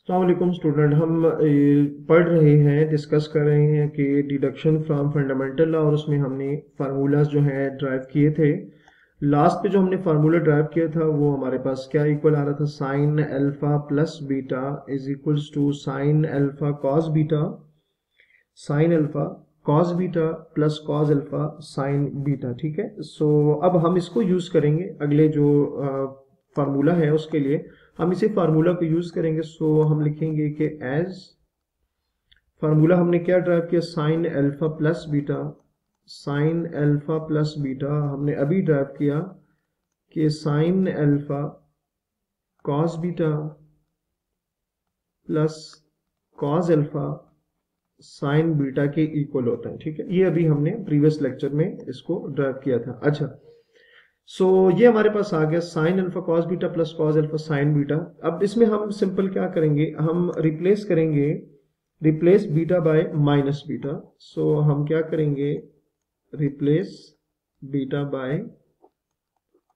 अस्सलाम वालेकुम स्टूडेंट। हम पढ़ रहे हैं, डिस्कस कर रहे हैं कि डिडक्शन फ्रॉम फंडामेंटल लॉ, और उसमें हमने फार्मूलाज जो हैं ड्राइव किए थे। लास्ट पे जो हमने फार्मूला ड्राइव किया था वो हमारे पास क्या इक्वल आ रहा था, sine alpha plus beta is equals to sine alpha cos beta, sine alpha cos beta plus cos alpha sine beta. ठीक है, सो अब हम इसको यूज करेंगे अगले जो फार्मूला है उसके लिए। हम इसी फार्मूला को यूज करेंगे। सो हम लिखेंगे कि एज फार्मूला हमने क्या ड्राइव किया, sign alpha plus beta, sine alpha plus beta हमने अभी ड्राइव किया कि sign alpha cos beta plus cos alpha sine beta के इक्वल होता है। ठीक है, ये अभी हमने प्रीवियस लेक्चर में इसको ड्राइव किया था। अच्छा, सो ये हमारे पास आ गया sine alpha cos beta plus cos alpha sine beta. अब इसमें हम सिंपल क्या करेंगे, हम रिप्लेस करेंगे, replace beta by minus beta. So हम क्या करेंगे, replace beta by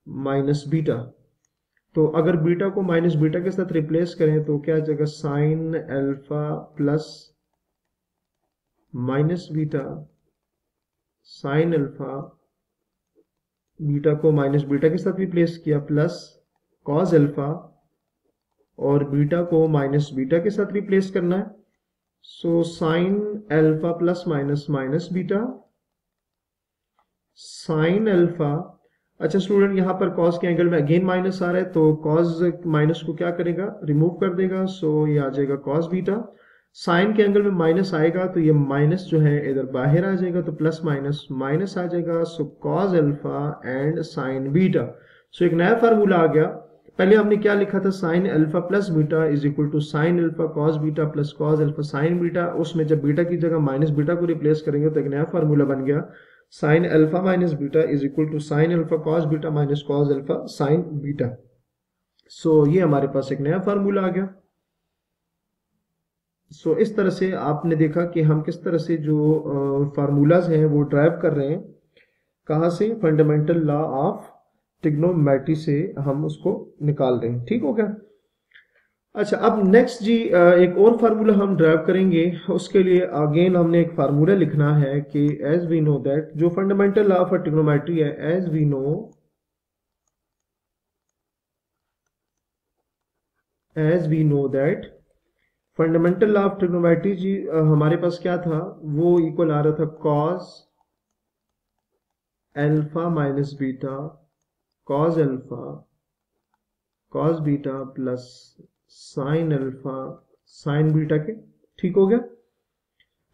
minus beta. तो अगर बीटा को माइनस बीटा के साथ रिप्लेस करें तो क्या आ जाएगा, sign alpha plus minus beta, sine alpha, beta को माइनस बीटा के साथ रिप्लेस किया, प्लस कॉस अल्फा, और बीटा को माइनस बीटा के साथ रिप्लेस करना है। So sine alpha plus minus minus beta, sine alpha. अच्छा स्टूडेंट, यहां पर कॉस के एंगल में अगेन माइनस आ रहा है, तो कॉस माइनस को क्या करेगा, रिमूव कर देगा। सो ये आ जाएगा कॉस बीटा। साइन के एंगल में माइनस आएगा तो ये माइनस जो है इधर बाहर आ जाएगा, तो प्लस माइनस माइनस आ जाएगा। So cos alpha and sine beta. So एक नया फार्मूला आ गया। पहले हमने क्या लिखा था, sine alpha plus beta is equal to sine alpha cos beta plus cos alpha sine beta. उसमें जब बीटा की जगह माइनस बीटा को रिप्लेस करेंगे तो एक नया फार्मूला बन गया, sine alpha minus beta is equal to sine alpha cos beta minus cos alpha sine beta. So ये हमारे पास एक नया फार्मूला आ गया। सो इस तरह से आपने देखा कि हम किस तरह से जो फार्मूलाज हैं वो ड्राइव कर रहे हैं, कहाँ से, फंडामेंटल लॉ ऑफ ट्रिग्नोमेट्री से हम उसको निकाल रहे हैं। ठीक हो गया। अच्छा, अब नेक्स्ट जी एक और फार्मूला हम ड्राइव करेंगे। उसके लिए अगेन हमने एक फार्मूला लिखना है कि एज वी नो दैट, जो फंडामेंटल लॉ ऑफ ट्रिग्नोमेट्री है, as we know that fundamental law of trigonometry जी हमारे पास क्या था, वो इक्वल आ रहा था cos alpha minus beta cos alpha cos beta plus sine alpha sine beta के। ठीक हो गया,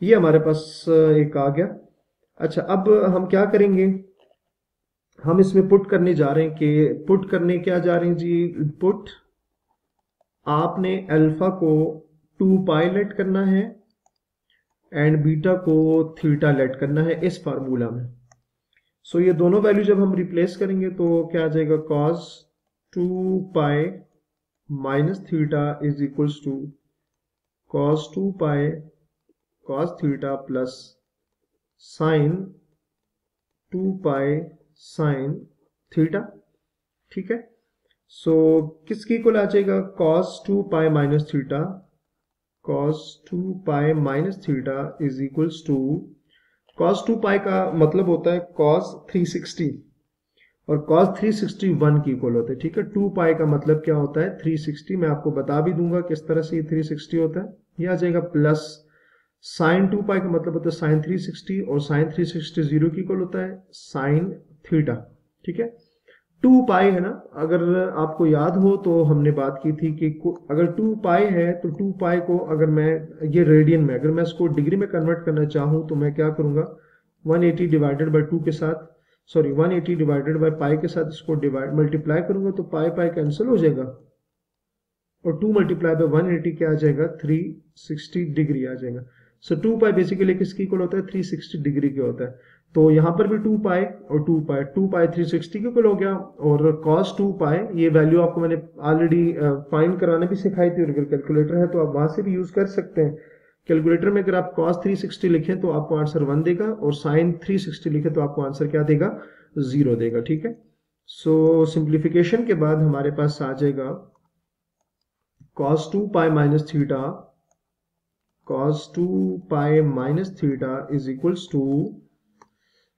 ये हमारे पास एक आ गया। अच्छा, अब हम क्या करेंगे, हम इसमें पुट करने जा रहे हैं कि पुट करने क्या जा रहे हैं जी, पुट आपने अल्फा को 2 पाई लेट करना है एंड बीटा को थीटा लेट करना है इस फार्मूला में। सो ये दोनों वैल्यू जब हम रिप्लेस करेंगे तो क्या आ जाएगा, cos 2 pi minus theta is equals to cos 2 pi cos theta plus sine 2 pi sine theta. ठीक है, सो किसकी इक्वल आ जाएगा, cos 2 pi minus theta, cos 2 pi minus theta is equals to, cos 2 pi का मतलब होता है cos 360, और कॉस 361 की इक्वल होता है। ठीक है, 2 पाई का मतलब क्या होता है, 360। मैं आपको बता भी दूंगा किस तरह से ये 360 होता है। ये आ जाएगा प्लस साइन 2 पाई का मतलब होता है साइन 360, और साइन 360 0 की इक्वल होता है साइन थीटा। ठीक है, 2 पाई है ना, अगर आपको याद हो तो हमने बात की थी कि अगर 2 पाई है तो 2 पाई को अगर मैं ये रेडियन में, अगर मैं इसको डिग्री में कन्वर्ट करना चाहूँ तो मैं क्या करूंगा, 180 डिवाइडेड बाई 2 के साथ, सॉरी 180 डिवाइडेड बाई पाई के साथ इसको डिवाइड मल्टीप्लाई करूंगा तो पाई पाई कैंसिल हो जाएगा, और 2 मल्टीप्लाई बाई 180 क्या आ जाएगा, 360 डिग्री आ जाएगा। सो 2 पाई बेसिकली किसकी इक्वल होता है, 360 डिग्री के होता है। तो यहां पर भी 2 पाई और 2 पाई, 2 पाई 360 के इक्वल हो गया, और cos 2 पाई ये वैल्यू आपको मैंने ऑलरेडी फाइंड कराने भी सिखाई थी, और अगर कैलकुलेटर है तो आप वहां से भी यूज कर सकते हैं। कैलकुलेटर में अगर आप cos 360 लिखें तो आपको आंसर 1 देगा, और sin 360 लिखें तो आपको आंसर क्या देगा, 0 देगा। ठीक है, सो सिंप्लीफिकेशन के बाद हमारे पास आ जाएगा cos 2 pi minus theta, cos 2 pi minus theta is equals to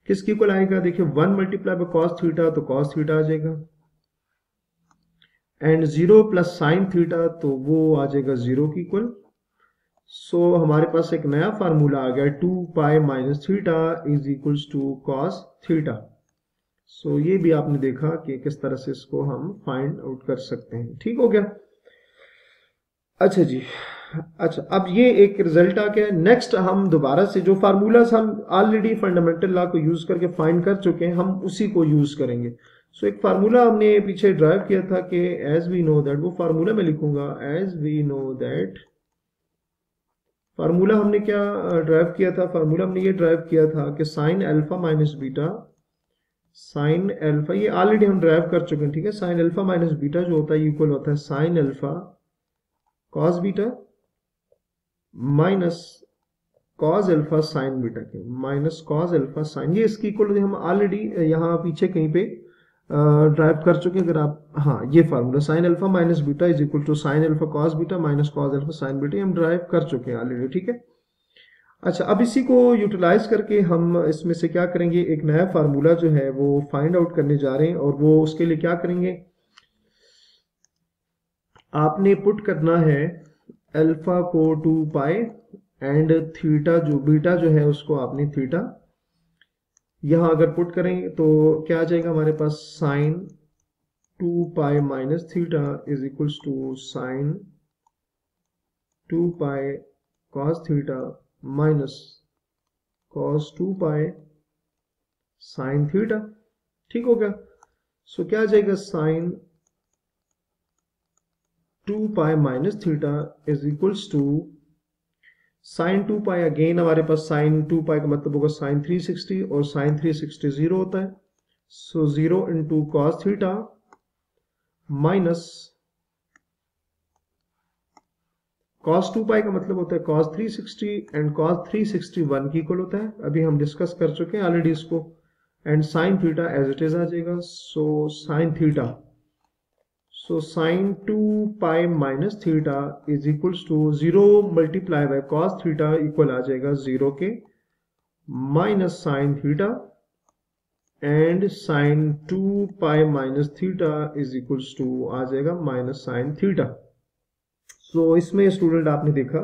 किसके इक्वल आएगा? देखिए 1 मल्टीप्लाई बाय cos थीटा तो cos थीटा आ जाएगा, एंड 0 प्लस साइन थीटा तो वो आ जाएगा 0 की इक्वल। सो हमारे पास एक नया फार्मूला आ गया 2 pi minus theta is equals to cos theta. So ये भी आपने देखा कि किस तरह से इसको हम फाइंड आउट कर सकते हैं। ठीक हो गया? अच्छा जी, अच्छा अब ये एक रिजल्ट आ गया। नेक्स्ट हम दोबारा से जो फार्मूलाज हम ऑलरेडी फंडामेंटल लॉ को यूज करके फाइंड कर चुके हैं, हम उसी को यूज करेंगे। सो एक फार्मूला हमने पीछे ड्राइव किया था कि एज वी नो दैट, वो फार्मूला मैं लिखूंगा as we know that. Formula हमने क्या ड्राइव किया था? फार्मूला हमने ये ड्राइव किया था कि sign alpha minus beta, sine alpha ये ऑलरेडी हम ड्राइव कर चुके हैं। ठीक है, साइन अल्फा माइनस बीटा जो होता है इक्वल होता है sign alpha cos beta minus cos alpha sine beta के, माइनस कॉस अल्फा साइन, ये इसकी इक्वल हम ऑलरेडी यहाँ पीछे कहीं पे ड्राइव कर चुके हैं। अगर आप, हाँ ये formula sine alpha minus beta is equal to sine alpha cos beta minus cos alpha sine beta, हम ड्राइव कर चुके हैं ऑलरेडी। ठीक है, अच्छा अब इसी को यूटिलाइज करके हम इसमें से क्या करेंगे, एक नया फार्मूला जो है वो फाइंड आउट करने जा रहे हैं। और वो उसके लिए क्या करेंगे, आपने पुट करना है अल्फा को 2 पाई एंड थीटा जो बीटा जो है उसको आपने थीटा, यहां अगर पुट करेंगे तो क्या आ जाएगा हमारे पास, sine 2 pi minus theta is equals to sine 2 pi cos theta minus cos 2 pi sine theta. ठीक हो गया? सो क्या आ जाएगा, sine 2 pi minus theta is equals to sine 2 pi, again हमारे पास साइन 2 पाई का मतलब होगा साइन 360 और साइन 360 जीरो होता है। सो 0 into cos theta minus cos 2 pi का मतलब होता है cos 360 एंड cos 360 1 की इक्वल होता है, अभी हम डिस्कस कर चुके हैं ऑलरेडी इसको, and sine theta as it is आ जाएगा। So sine theta, so sine 2 pi minus theta is equals to 0 multiply by cos theta equal आ जाएगा 0 के minus sine theta, and sine 2 pi minus theta is equals to आ जाएगा minus sine theta. सो इसमें student आपने देखा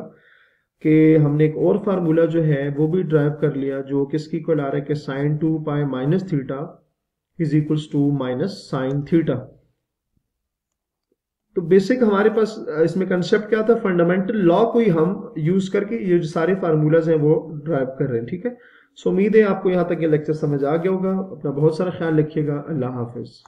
कि हमने एक और फार्मूला जो है वो भी ड्राइव कर लिया, जो किसकी इक्वल आ रहा है कि sine 2 pi minus theta is equals to minus sine theta. तो बेसिक हमारे पास इसमें कंसेप्ट क्या था, फंडामेंटल लॉ को ही हम यूज करके ये जो सारे फार्मूलाज हैं वो ड्राइव कर रहे हैं। ठीक है, सो उम्मीद है आपको यहाँ तक ये लेक्चर समझ आ गया होगा। अपना बहुत सारा ख्याल रखिएगा। अल्लाह हाफिज।